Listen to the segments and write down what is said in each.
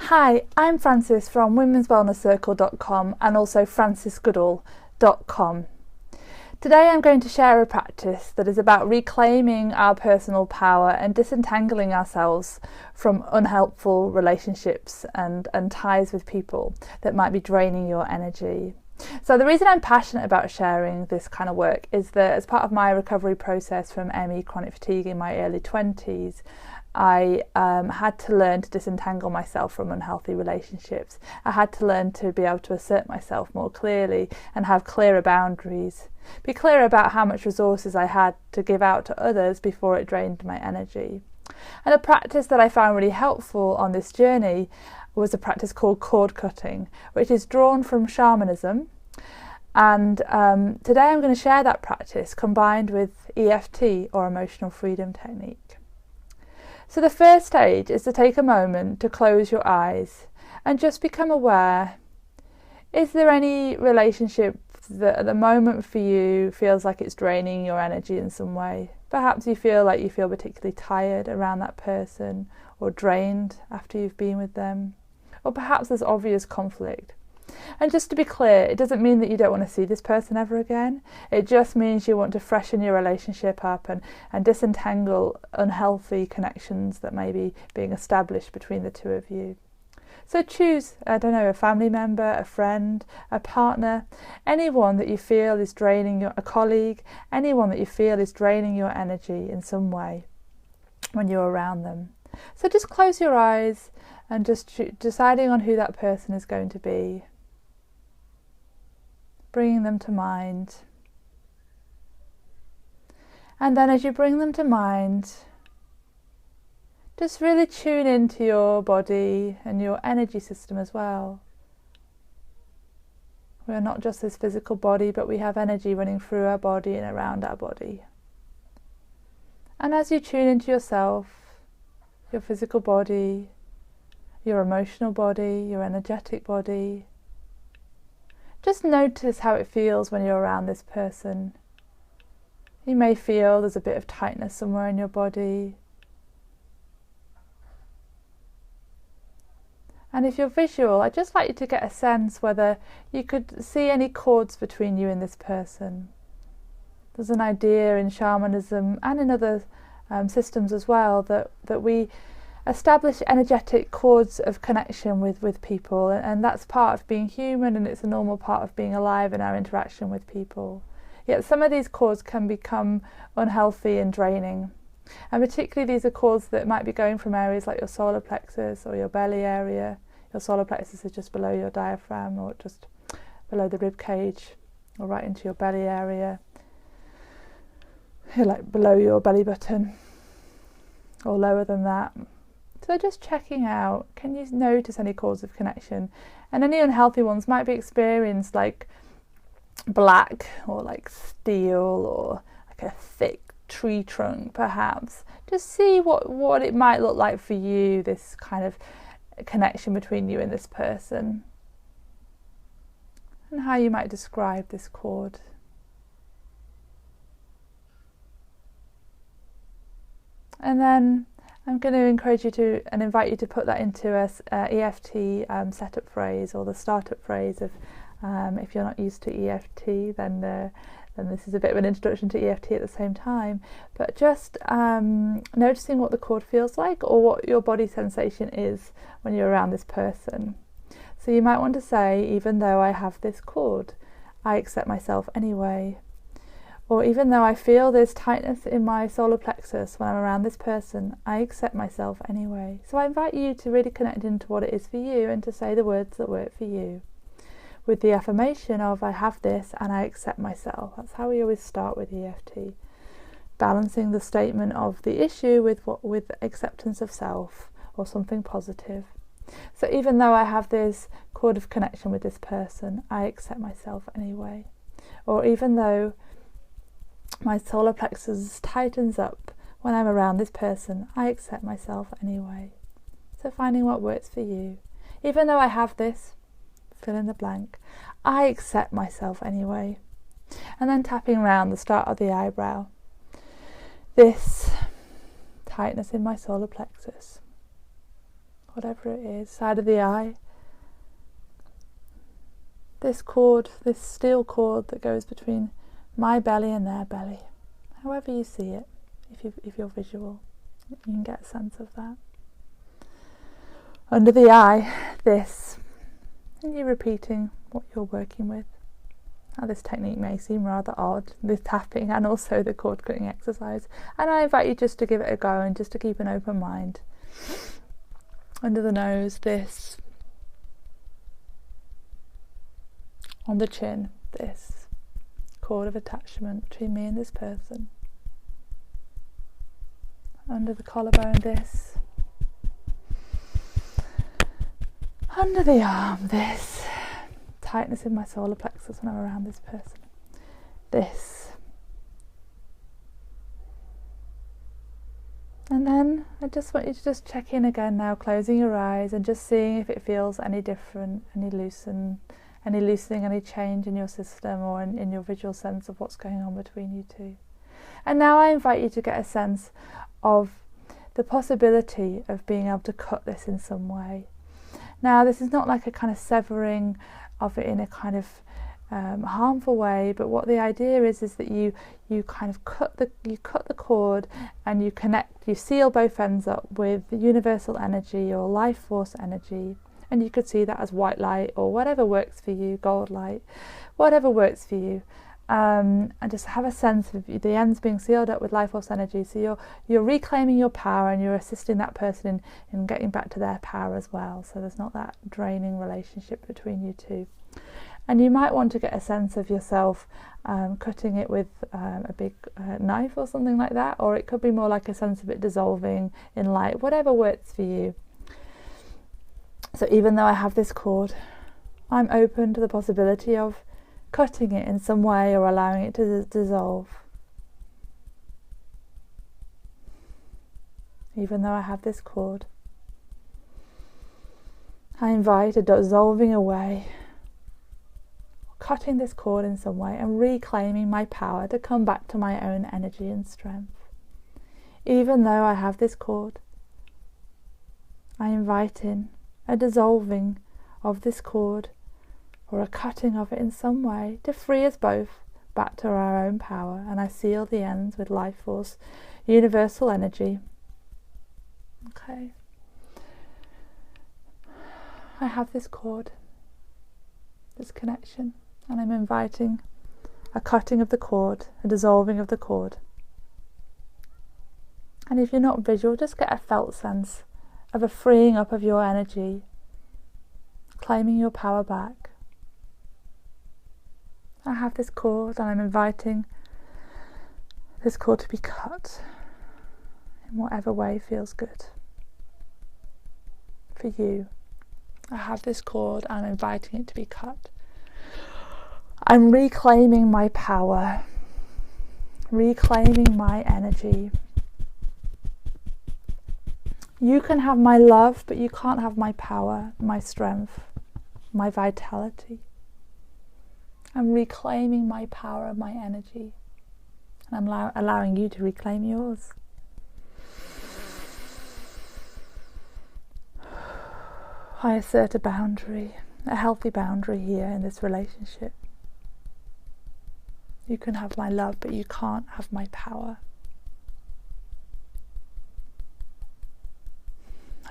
Hi, I'm Frances from womenswellnesscircle.com and also francesgoodall.com. Today I'm going to share a practice that is about reclaiming our personal power and disentangling ourselves from unhelpful relationships and ties with people that might be draining your energy. So the reason I'm passionate about sharing this kind of work is that as part of my recovery process from ME chronic fatigue in my early 20s, I had to learn to disentangle myself from unhealthy relationships. I had to learn to be able to assert myself more clearly and have clearer boundaries. Be clear about how much resources I had to give out to others before it drained my energy. And a practice that I found really helpful on this journey was a practice called cord cutting, which is drawn from shamanism. And today I'm going to share that practice combined with EFT, or emotional freedom technique. So the first stage is to take a moment to close your eyes and just become aware. Is there any relationship that at the moment for you feels like it's draining your energy in some way? Perhaps you feel particularly tired around that person or drained after you've been with them. Or perhaps there's obvious conflict. And just to be clear, it doesn't mean that you don't want to see this person ever again. It just means you want to freshen your relationship up and disentangle unhealthy connections that may be being established between the two of you. So choose, a family member, a friend, a partner, anyone that you feel is draining a colleague, anyone that you feel is draining your energy in some way when you're around them. So just close your eyes and just deciding on who that person is going to be. Bringing them to mind. And then as you bring them to mind, just really tune into your body and your energy system as well. We are not just this physical body, but we have energy running through our body and around our body. And as you tune into yourself, your physical body, your emotional body, your energetic body, just notice how it feels when you're around this person. You may feel there's a bit of tightness somewhere in your body. And if you're visual, I'd just like you to get a sense whether you could see any cords between you and this person. There's an idea in shamanism and in other systems as well that we establish energetic cords of connection with people, and that's part of being human, and it's a normal part of being alive in our interaction with people. Yet some of these cords can become unhealthy and draining, and particularly these are cords that might be going from areas like your solar plexus or your belly area. Your solar plexus is just below your diaphragm or just below the rib cage or right into your belly area. You're like below your belly button or lower than that. So just checking out, can you notice any cords of connection? And any unhealthy ones might be experienced like black or like steel or like a thick tree trunk perhaps. Just see what it might look like for you, this kind of connection between you and this person. And how you might describe this cord. And then I'm going to encourage you to and invite you to put that into a EFT setup phrase, or the startup phrase. If you're not used to EFT, then this is a bit of an introduction to EFT at the same time. But just noticing what the cord feels like, or what your body sensation is when you're around this person. So you might want to say, even though I have this cord, I accept myself anyway. Or even though I feel this tightness in my solar plexus when I'm around this person, I accept myself anyway. So I invite you to really connect into what it is for you and to say the words that work for you. With the affirmation of I have this and I accept myself. That's how we always start with EFT. Balancing the statement of the issue with acceptance of self or something positive. So even though I have this cord of connection with this person, I accept myself anyway. Or even though my solar plexus tightens up when I'm around this person, I accept myself anyway. So finding what works for you. Even though I have this, fill in the blank, I accept myself anyway. And then tapping around the start of the eyebrow. This tightness in my solar plexus. whatever it is, side of the eye. This cord, this steel cord that goes between my belly and their belly, however you see it, if you're visual, you can get a sense of that. Under the eye, this, and you're repeating what you're working with. Now, this technique may seem rather odd, this tapping and also the cord cutting exercise, and I invite you just to give it a go and just to keep an open mind. Under the nose, this. On the chin, this cord of attachment between me and this person. Under the collarbone, this. Under the arm, this. Tightness in my solar plexus when I'm around this person. This. And then I just want you to just check in again now, closing your eyes and just seeing if it feels any different, any loosening, any change in your system or in your visual sense of what's going on between you two. And now I invite you to get a sense of the possibility of being able to cut this in some way. Now, this is not like a kind of severing of it in a kind of harmful way, but what the idea is that you kind of cut the cord and you seal both ends up with the universal energy or life force energy. And you could see that as white light or whatever works for you, gold light, whatever works for you. And just have a sense of the ends being sealed up with life force energy. So you're reclaiming your power and you're assisting that person in getting back to their power as well. So there's not that draining relationship between you two. And you might want to get a sense of yourself cutting it with a big knife or something like that. Or it could be more like a sense of it dissolving in light, whatever works for you. So even though I have this cord, I'm open to the possibility of cutting it in some way or allowing it to dissolve. Even though I have this cord, I invite a dissolving away, cutting this cord in some way and reclaiming my power to come back to my own energy and strength. Even though I have this cord, I invite in a dissolving of this cord or a cutting of it in some way to free us both back to our own power, and I seal the ends with life force, universal energy. Okay. I have this cord, this connection, and I'm inviting a cutting of the cord, a dissolving of the cord. And if you're not visual, just get a felt sense of a freeing up of your energy, claiming your power back. I have this cord and I'm inviting this cord to be cut in whatever way feels good for you. I have this cord and I'm inviting it to be cut. I'm reclaiming my power, reclaiming my energy. You can have my love, but you can't have my power, my strength, my vitality. I'm reclaiming my power, my energy, and I'm allowing you to reclaim yours. I assert a boundary, a healthy boundary here in this relationship. You can have my love, but you can't have my power.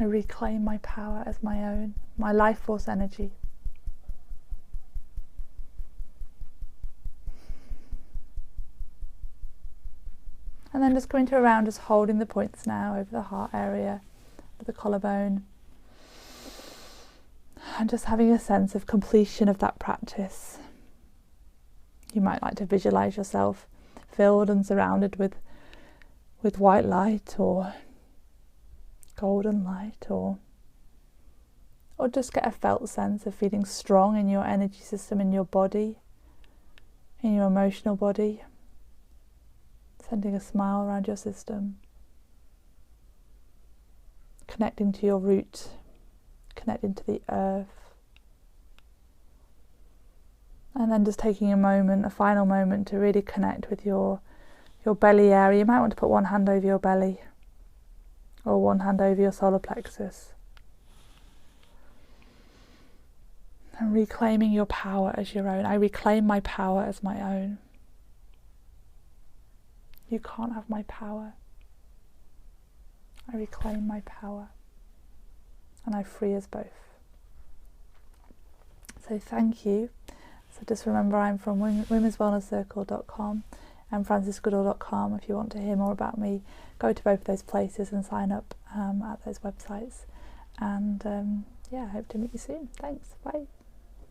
I reclaim my power as my own, my life force energy. And then just going to around, just holding the points now over the heart area, the collarbone. And just having a sense of completion of that practice. You might like to visualize yourself filled and surrounded with white light or golden light, or just get a felt sense of feeling strong in your energy system, in your body, in your emotional body, sending a smile around your system, connecting to your root, connecting to the earth, and then just taking a moment, a final moment, to really connect with your belly area. You might want to put one hand over your belly or one hand over your solar plexus. And reclaiming your power as your own. I reclaim my power as my own. You can't have my power. I reclaim my power. And I free us both. So thank you. So just remember, I'm from womenswellnesscircle.com and francisgoodall.com. If you want to hear more about me, go to both those places and sign up at those websites. And yeah, I hope to meet you soon. Thanks. Bye.